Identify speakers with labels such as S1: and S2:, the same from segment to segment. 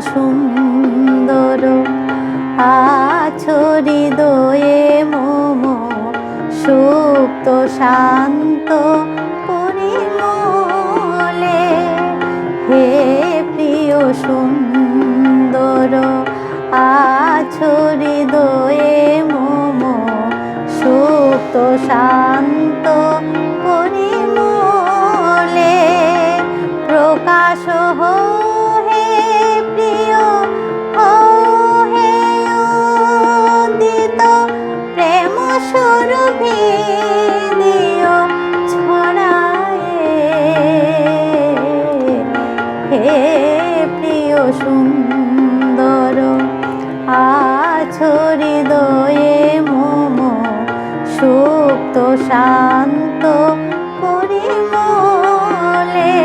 S1: সুন্দর আছো হৃদয়ে মম সুপ্ত শান্ত পরিমলে। হে প্রিয় সুন্দর আছো হৃদয়ে মম সুপ্ত শান্ত পরিমলে। প্রকাশ হো হে প্রিয়, হো হে উদিত প্রেম সুরভি দিও ছড়ায়ে। হে প্রিয় সুন্দর আছো হৃদয়ে মম সুপ্ত শান্ত পরিমলে।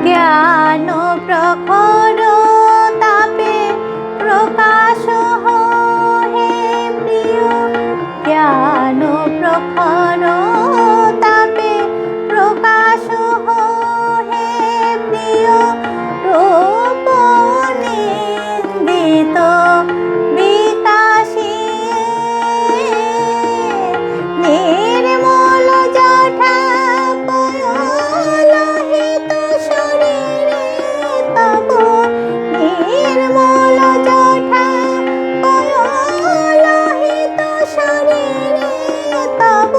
S1: জ্ঞান প্রখর তাপে প্রকাশ হো হে প্রিয়, জ্ঞান প্রখর তাপে প্রকাশ হো হে প্রিয়। রূপ নিন্দিত বিকাশী নির্মল জটা পয়লোহিত শরীরে তব। নির্মল জটা পয়লোহিত শরীরে তব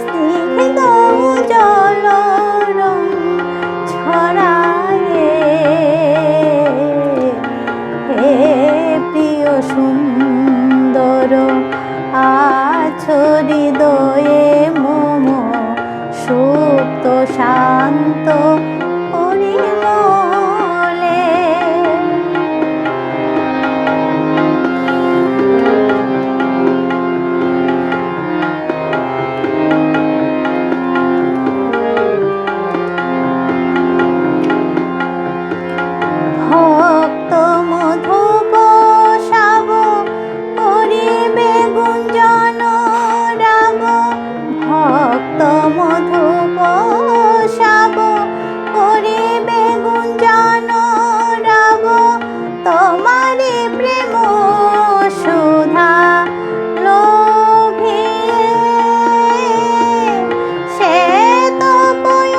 S1: স্নিগ্ধ উজ্জ্বল রং ছড়ায়ে। হে প্রিয় সুন্দর আছো হৃদয়ে মম সুপ্ত শান্ত পরিমলে। ভক্ত মধুপ শাব করিবে গুঞ্জন রাগ। ভক্ত মধুপ শাব করিবে গুঞ্জন রাগ। তোমারি প্রেম সুধা লোভিয়ে সে তপয়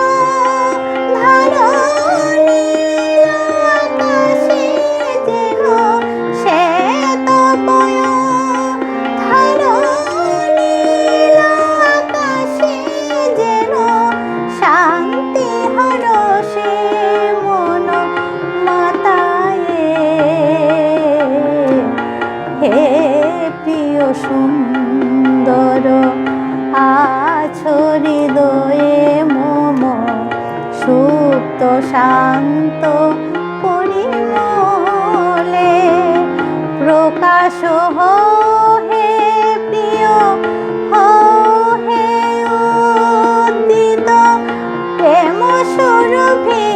S1: ধারণী আকাশে যেন। সে তপয় ধারণী আকাশে যেন। শান্তি হরষে মন মাতায়ে। হে প্রিয় সুন্দর আছো হৃদয়ে মম সুপ্ত শান্ত পরিমলে। প্রকাশ হো হে প্রিয়, হো হে উদিত প্রেম সুরভি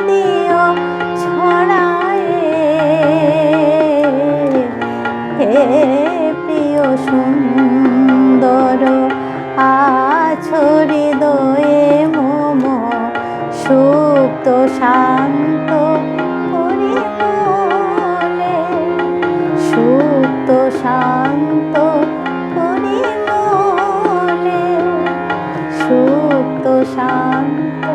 S1: দিও ছড়ায়ে। হে প্রিয় সুন্দর আছো হৃদয়ে মম সুপ্ত শান্ত পরিমলে। সুপ্ত শান্ত পরিমলে। সুপ্ত শান্ত